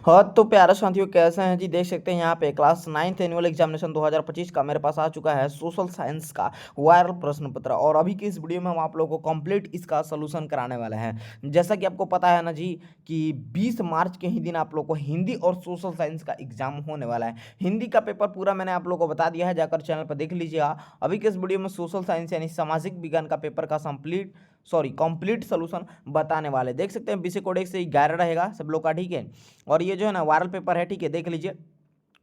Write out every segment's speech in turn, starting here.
हाँ तो प्यारे साथियों कैसे हैं जी। देख सकते हैं यहाँ पे क्लास 9th एनुअल एग्जामिनेशन 2025 का मेरे पास आ चुका है सोशल साइंस का वायरल प्रश्न पत्र। और अभी की इस वीडियो में हम आप लोगों को कंप्लीट इसका सलूशन कराने वाले हैं। जैसा कि आपको पता है ना जी कि 20 मार्च के ही दिन आप लोग को हिंदी और सोशल साइंस का एग्जाम होने वाला है। हिंदी का पेपर पूरा मैंने आप लोग को बता दिया है, जाकर चैनल पर देख लीजिएगा। अभी के इस वीडियो में सोशल साइंस यानी सामाजिक विज्ञान का पेपर का कंप्लीट सोल्यूशन बताने वाले। देख सकते हैं विषय कोड 1 से 11 रहेगा सब लोग का, ठीक है। और ये जो है ना वायरल पेपर है, ठीक है, देख लीजिए।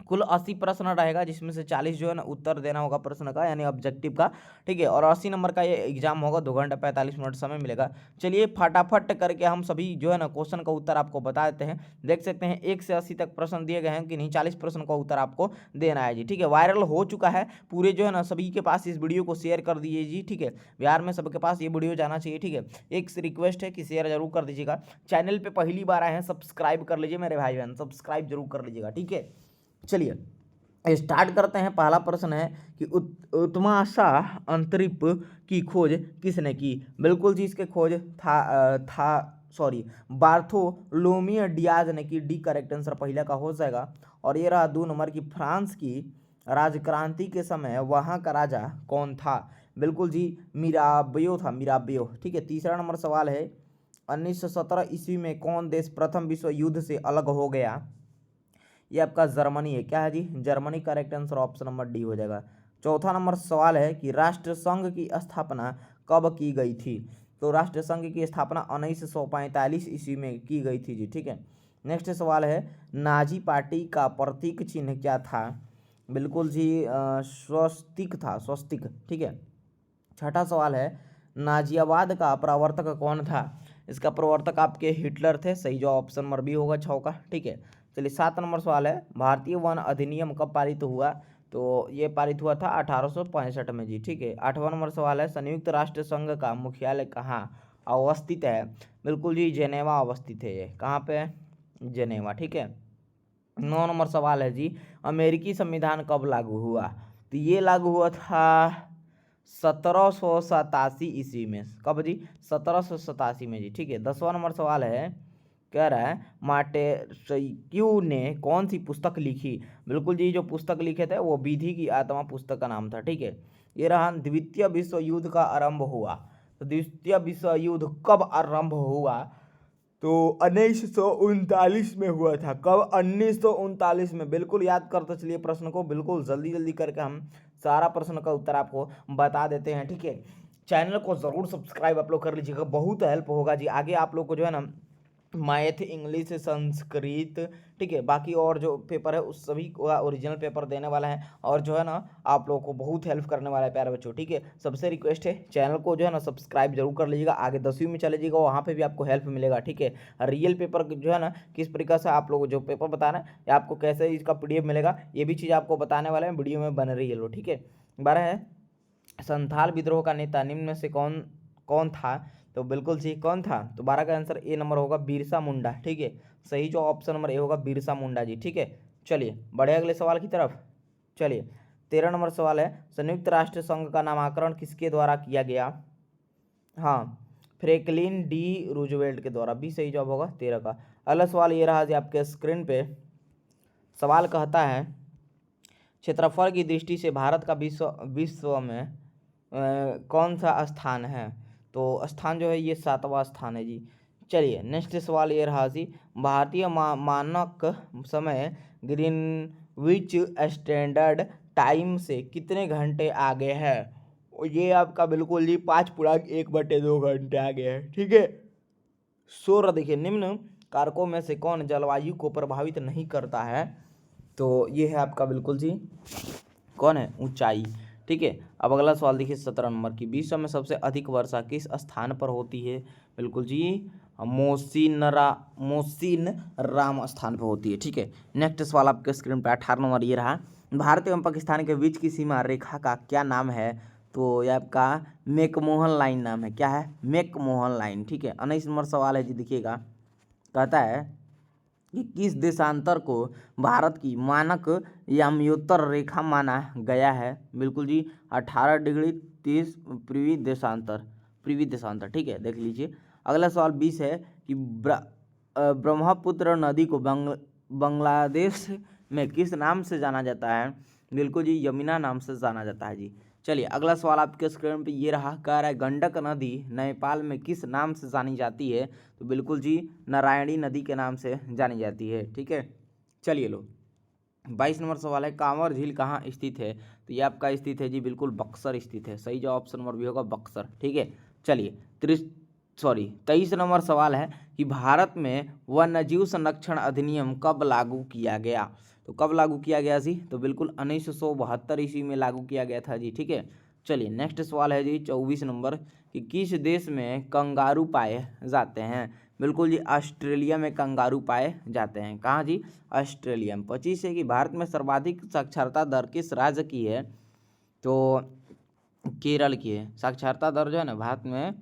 कुल 80 प्रश्न रहेगा, जिसमें से 40 जो है ना उत्तर देना होगा प्रश्न का यानी ऑब्जेक्टिव का, ठीक है। और 80 नंबर का ये एग्जाम होगा, 2 घंटा 45 मिनट समय मिलेगा। चलिए फटाफट करके हम सभी जो है ना क्वेश्चन का उत्तर आपको बता देते हैं। देख सकते हैं 1 से 80 तक प्रश्न दिए गए हैं कि नहीं, 40 प्रश्न का उत्तर आपको देना है जी, ठीक है। वायरल हो चुका है पूरे जो है ना, सभी के पास इस वीडियो को शेयर कर दीजिए जी, ठीक है। बिहार में सबके पास ये वीडियो जाना चाहिए, ठीक है। एक रिक्वेस्ट है कि शेयर जरूर कर दीजिएगा। चैनल पे पहली बार आए हैं सब्सक्राइब कर लीजिए मेरे भाई बहन, सब्सक्राइब जरूर कर लीजिएगा, ठीक है। चलिए स्टार्ट करते हैं। पहला प्रश्न है कि उत्तमाशा अंतरिप की खोज किसने की। बिल्कुल जी, इसके खोज बार्थोलोमियो डियाज ने की। डी करेक्ट आंसर पहला का हो जाएगा। और ये रहा 2 नंबर की फ्रांस की राजक्रांति के समय वहाँ का राजा कौन था। बिल्कुल जी, मिराबियो था, मिराबियो, ठीक है। तीसरा नंबर सवाल है 1917 ईस्वी में कौन देश प्रथम विश्व युद्ध से अलग हो गया। ये आपका जर्मनी है। क्या है जी, Germany. Correct answer option number D हो जाएगा। चौथा नंबर सवाल है कि राष्ट्रसंघ की स्थापना कब की गई थी। तो राष्ट्रसंघ की स्थापना 1945 ईस्वी में की गई थी जी, ठीक है। नेक्स्ट सवाल है नाजी पार्टी का प्रतीक चिन्ह क्या था। बिल्कुल जी, स्वस्तिक था, स्वस्तिक, ठीक है। छठा सवाल है नाजियावाद का प्रवर्तक कौन था। इसका प्रवर्तक आपके हिटलर थे। सही जो ऑप्शन नंबर बी होगा 6 का, ठीक है। चलिए 7 नंबर सवाल है भारतीय वन अधिनियम कब पारित हुआ। तो ये पारित हुआ था 1865 में जी, ठीक है। 8वां नंबर सवाल है संयुक्त राष्ट्र संघ का मुख्यालय कहाँ अवस्थित है। बिल्कुल जी, जेनेवा अवस्थित है। ये कहाँ पे, जेनेवा, ठीक है। 9 नंबर सवाल है जी अमेरिकी संविधान कब लागू हुआ। तो ये लागू हुआ था 1787 ईस्वी में। कब जी, 1787 में जी, ठीक है। 10वां नंबर सवाल है, कह रहा है माटेस्क्यू ने कौन सी पुस्तक लिखी। बिल्कुल जी, जो पुस्तक लिखे थे वो विधि की आत्मा पुस्तक का नाम था, ठीक है। ये रहा द्वितीय विश्व युद्ध का आरंभ हुआ। तो द्वितीय विश्व युद्ध कब आरंभ हुआ। तो 1939 में हुआ था। कब, 1939 में। बिल्कुल याद करते चलिए प्रश्न को, बिल्कुल जल्दी जल्दी करके हम सारा प्रश्न का उत्तर आपको बता देते हैं, ठीक है। चैनल को ज़रूर सब्सक्राइब आप लोग कर लीजिएगा, बहुत हेल्प होगा जी आगे आप लोग को जो है ना मैथ, इंग्लिश, संस्कृत, ठीक है। बाकी और जो पेपर है उस सभी का ओरिजिनल पेपर देने वाला है और जो है ना आप लोगों को बहुत हेल्प करने वाला है प्यारे बच्चों, ठीक है। सबसे रिक्वेस्ट है चैनल को जो है ना सब्सक्राइब जरूर कर लीजिएगा। आगे 10वीं में चले जाइएगा, वहाँ पे भी आपको हेल्प मिलेगा, ठीक है। रियल पेपर जो है ना किस प्रकार से आप लोग जो पेपर बता रहे हैं या आपको कैसे इसका PDF मिलेगा, ये भी चीज़ आपको बताने वाला है। वीडियो में बन रही है लो, ठीक है। 12 है संथाल विद्रोह का नेता निम्न में से कौन कौन था। तो बिल्कुल सही कौन था, तो 12 का आंसर ए नंबर होगा बिरसा मुंडा, ठीक है। सही जो ऑप्शन नंबर ए होगा बिरसा मुंडा जी, ठीक है। चलिए बढ़े अगले सवाल की तरफ। चलिए 13 नंबर सवाल है संयुक्त राष्ट्र संघ का नामकरण किसके द्वारा किया गया। हाँ, फ्रैंकलिन डी रूजवेल्ट के द्वारा। भी सही जवाब होगा 13 का। अगला सवाल ये रहा जी आपके स्क्रीन पे। सवाल कहता है क्षेत्रफल की दृष्टि से भारत का विश्व में कौन सा स्थान है। तो स्थान जो है ये 7वां स्थान है जी। चलिए नेक्स्ट सवाल ये रहा जी भारतीय मानक समय ग्रीनविच स्टैंडर्ड टाइम से कितने घंटे आगे है। और ये आपका बिल्कुल जी 5.1/2 घंटे आगे है, ठीक है। सौर देखिए निम्न कारकों में से कौन जलवायु को प्रभावित नहीं करता है। तो ये है आपका बिल्कुल जी कौन है, ऊंचाई, ठीक है। अब अगला सवाल देखिए 17 नंबर की विश्व में सबसे अधिक वर्षा किस स्थान पर होती है। बिल्कुल जी मोसिन राम स्थान पर होती है, ठीक है। नेक्स्ट सवाल आपके स्क्रीन पर 18 नंबर ये रहा भारत एवं पाकिस्तान के बीच की सीमा रेखा का क्या नाम है। तो ये आपका मैकमोहन लाइन नाम है। क्या है, मैकमोहन लाइन, ठीक है। 19 नंबर सवाल है जी, देखिएगा कहता है कि किस देशांतर को भारत की मानक याम्योत्तर रेखा माना गया है। बिल्कुल जी 18 डिग्री 30 पूर्वी देशांतर, ठीक है, देख लीजिए। अगला सवाल 20 है कि ब्रह्मपुत्र नदी को बांग्लादेश में किस नाम से जाना जाता है? बिल्कुल जी, यमुना नाम से जाना जाता है जी। चलिए अगला सवाल आपके स्क्रीन पे ये रहा, कह रहा है गंडक नदी नेपाल में किस नाम से जानी जाती है? तो बिल्कुल जी, नारायणी नदी के नाम से जानी जाती है। ठीक है, चलिए लो 22 नंबर सवाल है, कांवर झील कहाँ स्थित है? तो ये आपका स्थित है जी बिल्कुल बक्सर स्थित है। सही जवाब ऑप्शन नंबर बी होगा बक्सर। ठीक है, चलिए 23 नंबर सवाल है कि भारत में वन्यजीव संरक्षण अधिनियम कब लागू किया गया? तो कब लागू किया गया जी? तो बिल्कुल 1972 ईस्वी में लागू किया गया था जी। ठीक है, चलिए नेक्स्ट सवाल है जी 24 नंबर कि किस देश में कंगारू पाए जाते हैं? बिल्कुल जी, ऑस्ट्रेलिया में कंगारू पाए जाते हैं। कहाँ जी? ऑस्ट्रेलिया में। 25 है कि भारत में सर्वाधिक साक्षरता दर किस राज्य की है? तो केरल की है। साक्षरता दर जो है ना भारत में,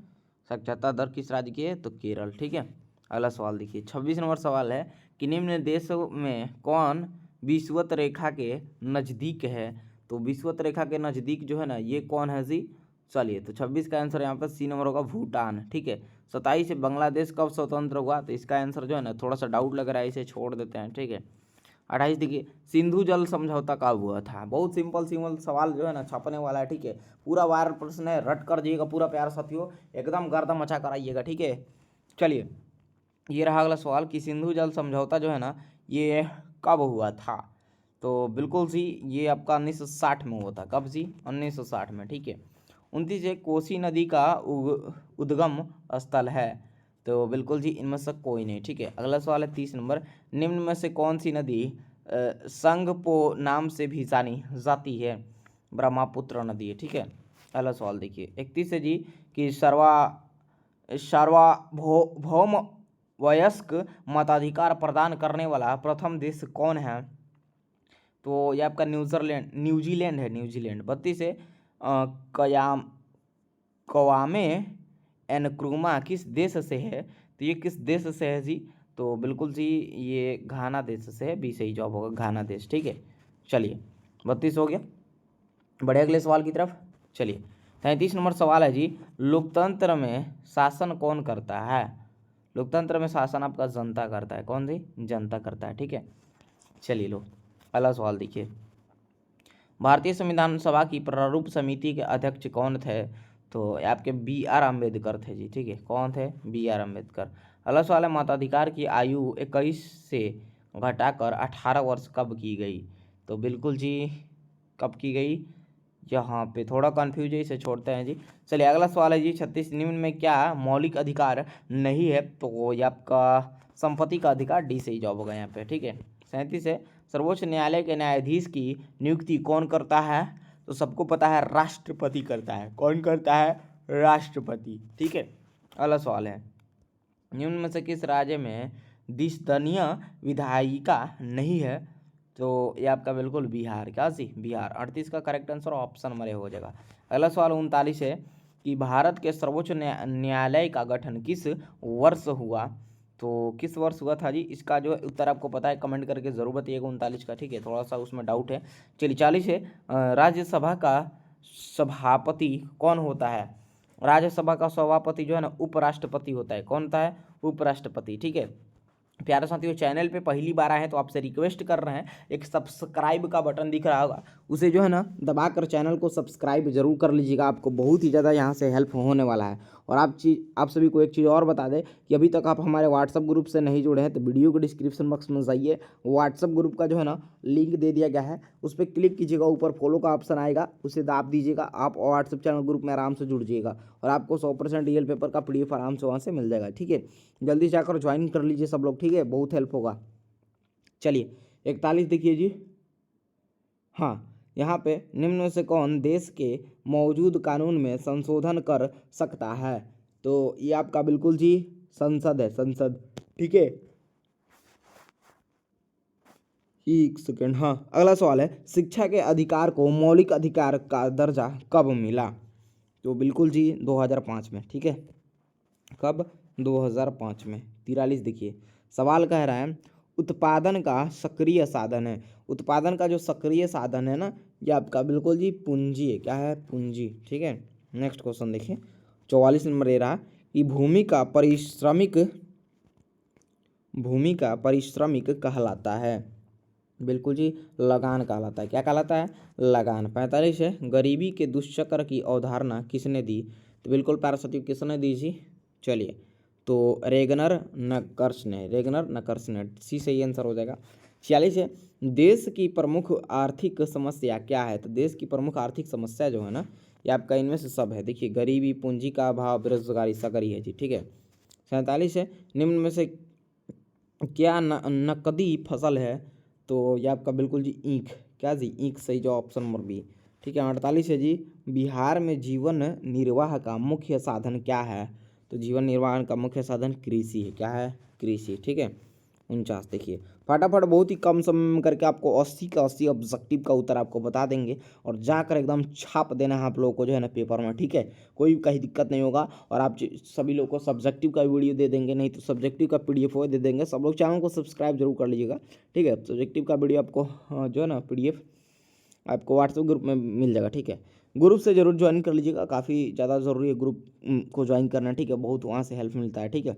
साक्षरता दर किस राज्य की है? तो केरल। ठीक है, अगला सवाल देखिए 26 नंबर सवाल है कि निम्न देशों में कौन विषुवत रेखा के नज़दीक है? तो विषुवत रेखा के नज़दीक जो है ना ये कौन है जी? चलिए तो 26 का आंसर यहाँ पर सी नंबर होगा भूटान। ठीक है, 27 से बांग्लादेश कब स्वतंत्र हुआ? तो इसका आंसर जो है ना थोड़ा सा डाउट लग रहा है, इसे छोड़ देते हैं। ठीक है, 28 देखिए सिंधु जल समझौता कब हुआ था? बहुत सिंपल सिंपल सवाल जो है ना छपने वाला है। ठीक है, पूरा वायरल प्रश्न है, रट कर जाइएगा पूरा प्यार साथियों, एकदम गर्दा मचा कर आइएगा। ठीक है, चलिए ये रहा अगला सवाल कि सिंधु जल समझौता जो है ना ये कब हुआ था? तो बिल्कुल जी, ये आपका 1960 में हुआ था। कब जी? 1960 में। ठीक है, 29 एक कोसी नदी का उद्गम स्थल है? तो बिल्कुल जी इनमें से कोई नहीं। ठीक है, अगला सवाल है 30 नंबर, निम्न में से कौन सी नदी संगपो नाम से भी जानी जाती है? ब्रह्मपुत्र नदी है। ठीक है, अगला सवाल देखिए 31 है जी कि सार्वभौम वयस्क मताधिकार प्रदान करने वाला प्रथम देश कौन है? तो ये आपका न्यूजीलैंड है। न्यूजीलैंड। 32 है कवामे एनक्रूमा किस देश से है? तो ये किस देश से है जी? तो बिल्कुल जी ये घाना देश से है। बी सही जवाब होगा घाना देश। ठीक है, चलिए 32 हो गया, बढ़े अगले सवाल की तरफ। चलिए 33 नंबर सवाल है जी, लोकतंत्र में शासन कौन करता है? लोकतंत्र में शासन आपका जनता करता है। कौन जी? जनता करता है। ठीक है, चलिए लो अगला सवाल देखिए, भारतीय संविधान सभा की प्रारूप समिति के अध्यक्ष कौन थे? तो आपके B.R. अम्बेडकर थे जी। ठीक है, कौन थे? B.R. अम्बेडकर। अगला सवाल है मताधिकार की आयु 21 से घटाकर 18 वर्ष कब की गई? तो बिल्कुल जी कब की गई? यहाँ पे थोड़ा कन्फ्यूज है, इसे छोड़ते हैं जी। चलिए अगला सवाल है जी 36, निम्न में क्या मौलिक अधिकार नहीं है? तो ये आपका संपत्ति का अधिकार। डी सही जवाब होगा यहाँ पे। ठीक है, 37 है सर्वोच्च न्यायालय के न्यायाधीश की नियुक्ति कौन करता है? तो सबको पता है राष्ट्रपति करता है। कौन करता है? राष्ट्रपति। ठीक है, अगला सवाल है निम्न में से किस राज्य में द्विसदनीय विधायिका नहीं है? तो ये आपका बिल्कुल बिहार। क्या सी? बिहार। 38 का correct answer option number A हो जाएगा। अगला सवाल 39 है कि भारत के सर्वोच्च न्यायालय का गठन किस वर्ष हुआ? तो किस वर्ष हुआ था जी? इसका जो उत्तर आपको पता है कमेंट करके जरूर बताइएगा 39 का। ठीक है, थोड़ा सा उसमें डाउट है। चलिए 40 है राज्यसभा का सभापति कौन होता है? राज्यसभा का सभापति जो है ना उपराष्ट्रपति होता है। कौन होता है? उपराष्ट्रपति। ठीक है, प्यारे साथियों चैनल पे पहली बार आए हैं तो आपसे रिक्वेस्ट कर रहे हैं, एक सब्सक्राइब का बटन दिख रहा होगा उसे जो है ना दबाकर चैनल को सब्सक्राइब जरूर कर लीजिएगा, आपको बहुत ही ज़्यादा यहाँ से हेल्प होने वाला है। और आप सभी को एक चीज़ और बता दें कि अभी तक आप हमारे व्हाट्सअप ग्रुप से नहीं जुड़े हैं तो वीडियो के डिस्क्रिप्शन बॉक्स में जाइए, व्हाट्सअप ग्रुप का जो है ना लिंक दे दिया गया है, उस पर क्लिक कीजिएगा, ऊपर फॉलो का ऑप्शन आएगा उसे दाब दीजिएगा, आप व्हाट्सअप चैनल ग्रुप में आराम से जुड़ जाइएगा और आपको 100% रियल पेपर का PDF आराम से वहाँ से मिल जाएगा। ठीक है, जल्दी जाकर ज्वाइन कर लीजिए सब लोग। ठीक है, बहुत हेल्प होगा। चलिए 41 देखिए जी, हाँ यहाँ पे निम्न में से कौन देश के मौजूद कानून में संशोधन कर सकता है? तो ये आपका बिल्कुल जी संसद है, संसद। ठीक है, एक सेकेंड। हाँ अगला सवाल है शिक्षा के अधिकार को मौलिक अधिकार का दर्जा कब मिला? तो बिल्कुल जी 2005 में। ठीक है, कब? 2005 में। 43 देखिए सवाल कह रहा है उत्पादन का सक्रिय साधन है। उत्पादन का जो सक्रिय साधन है ना ये आपका बिल्कुल जी पूंजी है। क्या है? पूंजी। ठीक है, नेक्स्ट क्वेश्चन देखिए 44 नंबर ये रहा कि भूमि का पारिश्रमिक भूमि का पारिश्रमिक कहलाता है? बिल्कुल जी, लगान कहलाता है। क्या कहलाता है? लगान। 45 है, गरीबी के दुष्चक्र की अवधारणा किसने दी? तो बिल्कुल पैरासिटिक किसने दी जी? चलिए, तो रेगनर नकर्स ने, रेगनर नकर्स ने, सी सही आंसर हो जाएगा। 46 है, देश की प्रमुख आर्थिक समस्या क्या है? तो देश की प्रमुख आर्थिक समस्या जो है ना, ये आपका इनमें से सब है। देखिए, गरीबी, पूंजी का अभाव, बेरोजगारी, सकरी है जी। ठीक है। 47 है, निम्न में से क्या नकदी फसल है? तो ये आपका बिल्कुल जी ईंख। क्या जी? ईंख सही जो ऑप्शन नंबर बी। ठीक है। 48 है जी, बिहार में जीवन निर्वाह का मुख्य साधन क्या है? तो जीवन निर्वाह का मुख्य साधन कृषि है। क्या है? कृषि। ठीक है। 49 देखिए, फटाफट बहुत ही कम समय में करके आपको 80 का 80 ऑब्जेक्टिव का उत्तर आपको बता देंगे और जाकर एकदम छाप देना है आप लोगों को जो है ना पेपर में। ठीक है, कोई कहीं दिक्कत नहीं होगा। और आप सभी लोग को सब्जेक्टिव का वीडियो दे देंगे, नहीं तो सब्जेक्टिव का पीडीएफ वो दे देंगे। सब लोग चैनल को सब्सक्राइब जरूर कर लीजिएगा। ठीक है, सब्जेक्टिव का वीडियो आपको जो है ना पीडीएफ आपको व्हाट्सएप ग्रुप में मिल जाएगा। ठीक है, ग्रुप से जरूर ज्वाइन कर लीजिएगा, काफ़ी ज़्यादा ज़रूरी है ग्रुप को ज्वाइन करना। ठीक है, बहुत वहाँ से हेल्प मिलता है। ठीक है,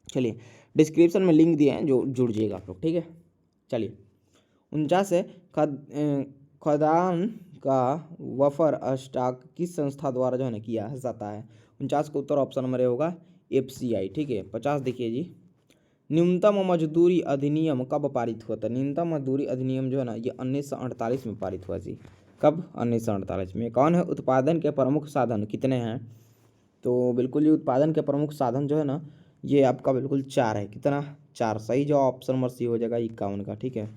चलिए, डिस्क्रिप्शन में लिंक दिए हैं, जो जुड़ जाइएगा आप लोग। ठीक है, चलिए। 49 है, खदान का वफर स्टॉक किस संस्था द्वारा जो है ना किया जाता है? 49 का उत्तर ऑप्शन नंबर ए होगा, FCI। ठीक है। 50 देखिए जी, न्यूनतम मजदूरी अधिनियम कब पारित हुआ था? न्यूनतम मजदूरी अधिनियम जो है ना, ये 1948 में पारित हुआ जी। कब? 1948 में। कौन है उत्पादन के प्रमुख साधन? कितने हैं? तो बिल्कुल ये उत्पादन के प्रमुख साधन जो है ना, ये आपका बिल्कुल 4 है। कितना? 4 सही जो ऑप्शन नंबर सी हो जाएगा, 51 का। ठीक है।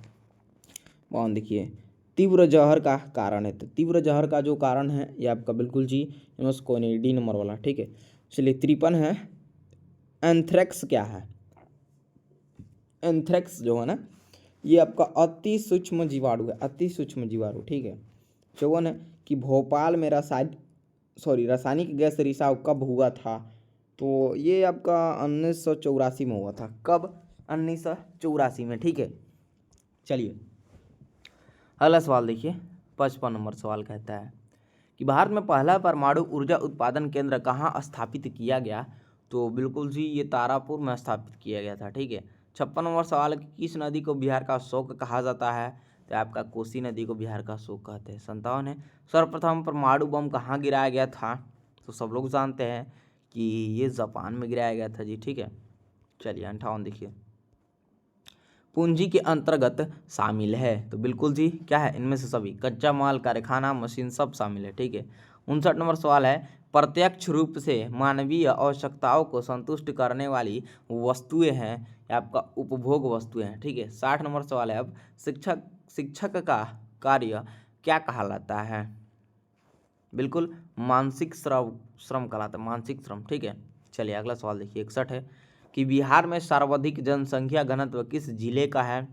और देखिए, तीव्र जहर का कारण है। तो तीव्र जहर का जो कारण है ये आपका बिल्कुल जी कोई नहीं, डी नंबर वाला। ठीक है, चलिए। 53 है, एंथ्रेक्स क्या है? एंथ्रेक्स जो है ना, ये आपका अति सूक्ष्म जीवाणु है, अति सूक्ष्म जीवाणु। ठीक है। 54 है कि भोपाल में रासायनिक गैस रिसाव कब हुआ था? तो ये आपका 1984 में हुआ था। कब? 1984 में। ठीक है, चलिए, अगला सवाल देखिए। 55 नंबर सवाल कहता है कि भारत में पहला परमाणु ऊर्जा उत्पादन केंद्र कहाँ स्थापित किया गया? तो बिल्कुल जी, ये तारापुर में स्थापित किया गया था। ठीक है। 56 नंबर सवाल है कि किस नदी को बिहार का शोक कहा जाता है? तो आपका कोसी नदी को बिहार का शोक कहते हैं। 57 है, सर्वप्रथम परमाणु बम कहाँ गिराया गया था? तो सब लोग जानते हैं कि ये जापान में गिराया गया था जी। ठीक है, चलिए। 58 देखिए, पूंजी के अंतर्गत शामिल है? तो बिल्कुल जी क्या है? इनमें से सभी, कच्चा माल, कारखाना, मशीन, सब शामिल है। ठीक है। 59 नंबर सवाल है, प्रत्यक्ष रूप से मानवीय आवश्यकताओं को संतुष्ट करने वाली वस्तुएं हैं या आपका उपभोग वस्तुएं हैं। ठीक है। 60 नंबर सवाल है, अब शिक्षक शिक्षक का कार्य क्या कहलाता है? बिल्कुल मानसिक श्रम श्रम कहलाता है, मानसिक श्रम। ठीक है, चलिए अगला सवाल देखिए। 61 है कि बिहार में सर्वाधिक जनसंख्या घनत्व किस जिले का है?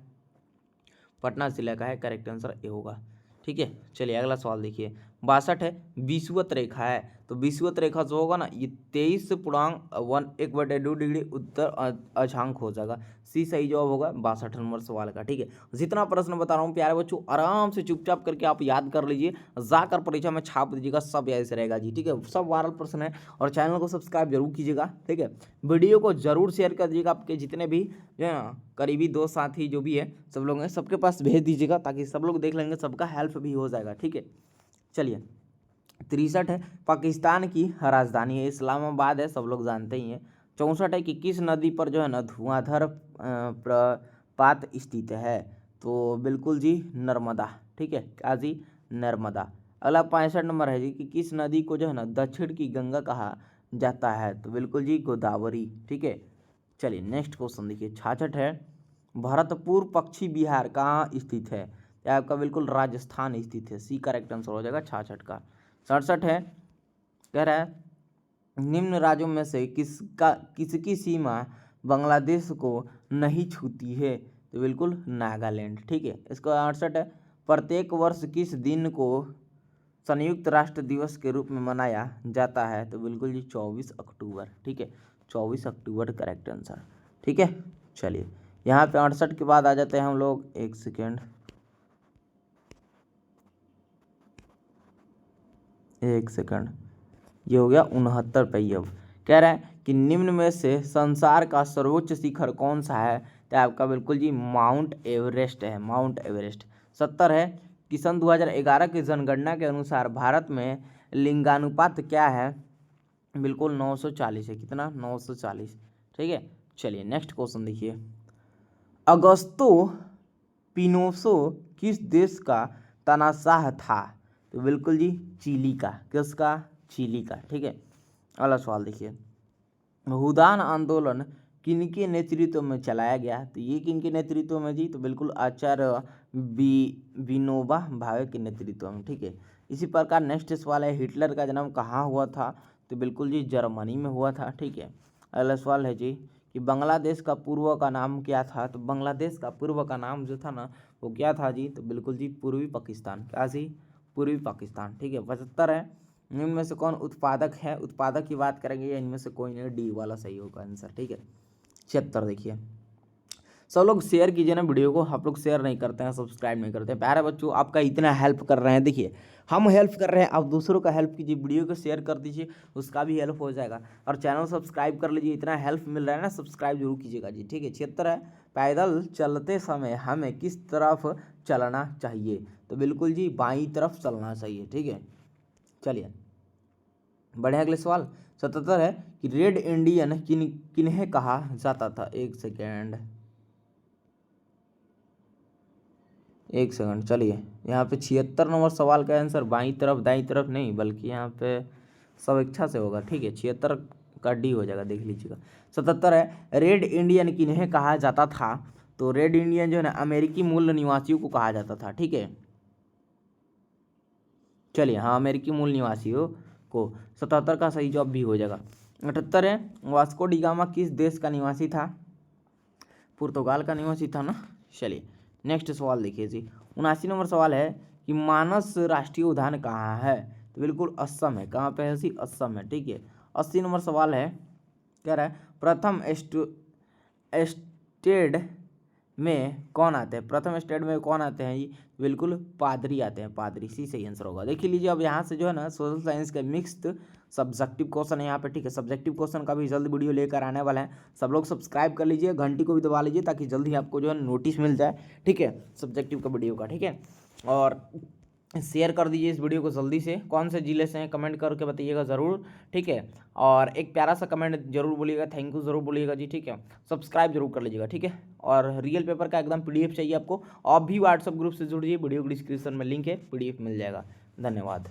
पटना जिले का है। करेक्ट आंसर ए होगा। ठीक है, चलिए अगला सवाल देखिए। 62 है, विषुवत रेखा है। तो विषुवत रेखा जो होगा ना, ये 23.1/2 डिग्री उत्तर अक्षांक हो जाएगा। सी सही जवाब होगा 62 नंबर सवाल का। ठीक है, जितना प्रश्न बता रहा हूँ प्यारे बच्चों, आराम से चुपचाप करके आप याद कर लीजिए, जाकर परीक्षा में छाप दीजिएगा, सब याद से रहेगा जी। ठीक है, सब वायरल प्रश्न है। और चैनल को सब्सक्राइब जरूर कीजिएगा। ठीक है, वीडियो को जरूर शेयर कर दीजिएगा, आपके जितने भी जो है ना करीबी दोस्त साथी जो भी है सब लोग हैं, सबके पास भेज दीजिएगा, ताकि सब लोग देख लेंगे, सबका हेल्प भी हो जाएगा। ठीक है, चलिए। 63 है, पाकिस्तान की राजधानी है इस्लामाबाद है, सब लोग जानते ही हैं। 64 है कि किस नदी पर जो है ना धुआंधार प्रपात स्थित है? तो बिल्कुल जी नर्मदा। ठीक है, क्या जी? नर्मदा। अगला 65 नंबर है जी कि किस नदी को जो है ना दक्षिण की गंगा कहा जाता है? तो बिल्कुल जी गोदावरी। ठीक है, चलिए नेक्स्ट क्वेश्चन देखिए। 66 है, भरतपुर पक्षी विहार कहाँ स्थित है? यह आपका बिल्कुल राजस्थान स्थित है। सी करेक्ट आंसर हो जाएगा 66 का। 67 है, कह रहा है निम्न राज्यों में से किसकी सीमा बांग्लादेश को नहीं छूती है? तो बिल्कुल नागालैंड। ठीक है, इसका 68 है, प्रत्येक वर्ष किस दिन को संयुक्त राष्ट्र दिवस के रूप में मनाया जाता है? तो बिल्कुल जी 24 अक्टूबर। ठीक है, 24 अक्टूबर करेक्ट आंसर। ठीक है, चलिए यहाँ पे 68 के बाद आ जाते हैं हम लोग, एक सेकेंड, ये हो गया 69 पे। अब कह रहा है कि निम्न में से संसार का सर्वोच्च शिखर कौन सा है, तो आपका बिल्कुल जी माउंट एवरेस्ट है, माउंट एवरेस्ट। 70 है कि सन 2011 की जनगणना के अनुसार भारत में लिंगानुपात क्या है, बिल्कुल 940 है, कितना 940, ठीक है। चलिए नेक्स्ट क्वेश्चन देखिए, अगस्तो पिनोसो किस देश का तानाशाह था, तो बिल्कुल जी चिली का, किसका, चिली का, ठीक है। अगला सवाल देखिए, भूदान आंदोलन किनके नेतृत्व में चलाया गया, तो ये किनके नेतृत्व में जी, तो बिल्कुल आचार्य विनोबा भावे के नेतृत्व में, ठीक है। इसी प्रकार नेक्स्ट सवाल है, हिटलर का जन्म कहाँ हुआ था, तो बिल्कुल जी जर्मनी में हुआ था, ठीक है। अगला सवाल है जी कि बांग्लादेश का पूर्व का नाम क्या था, तो बांग्लादेश का पूर्व का नाम जो था ना वो क्या था जी, तो बिल्कुल जी पूर्वी पाकिस्तान, क्या जी, पूर्वी पाकिस्तान, ठीक है। 75 है, इनमें से कौन उत्पादक है, उत्पादक की बात करेंगे या इनमें से कोई नहीं, डी वाला सही होगा आंसर, ठीक है। 76 देखिए, सब लोग शेयर कीजिए ना वीडियो को, आप लोग शेयर नहीं करते हैं, सब्सक्राइब नहीं करते हैं। प्यारे बच्चों आपका इतना हेल्प कर रहे हैं, देखिए हम हेल्प कर रहे हैं, आप दूसरों का हेल्प कीजिए, वीडियो को शेयर कर दीजिए, उसका भी हेल्प हो जाएगा, और चैनल सब्सक्राइब कर लीजिए, इतना हेल्प मिल रहा है ना, सब्सक्राइब जरूर कीजिएगा जी, ठीक है। 76 है, पैदल चलते समय हमें किस तरफ चलना चाहिए, तो बिल्कुल जी बाईं तरफ चलना चाहिए, ठीक है। चलिए बढ़िया, अगले सवाल 77 है कि रेड इंडियन किन्हें कहा जाता था, एक सेकेंड, चलिए यहाँ पे 76 नंबर सवाल का आंसर बाईं तरफ दाईं तरफ नहीं, बल्कि यहाँ पे स्वेच्छा से होगा, ठीक है। 76 का डी हो जाएगा, देख लीजिएगा। 77 है, रेड इंडियन किन्हें कहा जाता था, तो रेड इंडियन जो है ना अमेरिकी मूल निवासियों को कहा जाता था, ठीक है। चलिए हाँ, अमेरिकी मूल निवासियों को। 77 का सही जवाब भी हो जाएगा। 78 है, वास्को डी गामा किस देश का निवासी था, पुर्तगाल का निवासी था ना। चलिए नेक्स्ट सवाल देखिए जी, 79 नंबर सवाल है कि मानस राष्ट्रीय उद्यान कहाँ है, तो बिल्कुल असम है, कहाँ पे है जी, असम है, ठीक है। 80 नंबर सवाल है, कह रहा है प्रथम स्टेट में कौन आते हैं, प्रथम स्टेट में कौन आते हैं ये, बिल्कुल पादरी आते हैं, पादरी, सी सही आंसर होगा। देख लीजिए अब यहाँ से जो है ना सोशल साइंस का मिक्स्ड सब्जेक्टिव क्वेश्चन है यहाँ पे, ठीक है। सब्जेक्टिव क्वेश्चन का भी जल्द वीडियो लेकर आने वाला है, सब लोग सब्सक्राइब कर लीजिए, घंटी को भी दबा लीजिए ताकि जल्दी आपको जो है नोटिस मिल जाए, ठीक है, सब्जेक्टिव का वीडियो का, ठीक है। और शेयर कर दीजिए इस वीडियो को जल्दी से, कौन से जिले से हैं कमेंट करके बताइएगा ज़रूर, ठीक है। और एक प्यारा सा कमेंट जरूर बोलिएगा, थैंक यू जरूर बोलिएगा जी, ठीक है। सब्सक्राइब जरूर कर लीजिएगा, ठीक है। और रियल पेपर का एकदम PDF चाहिए आपको, आप भी व्हाट्सएप ग्रुप से जुड़िए, वीडियो को डिस्क्रिप्शन में लिंक है, PDF मिल जाएगा। धन्यवाद।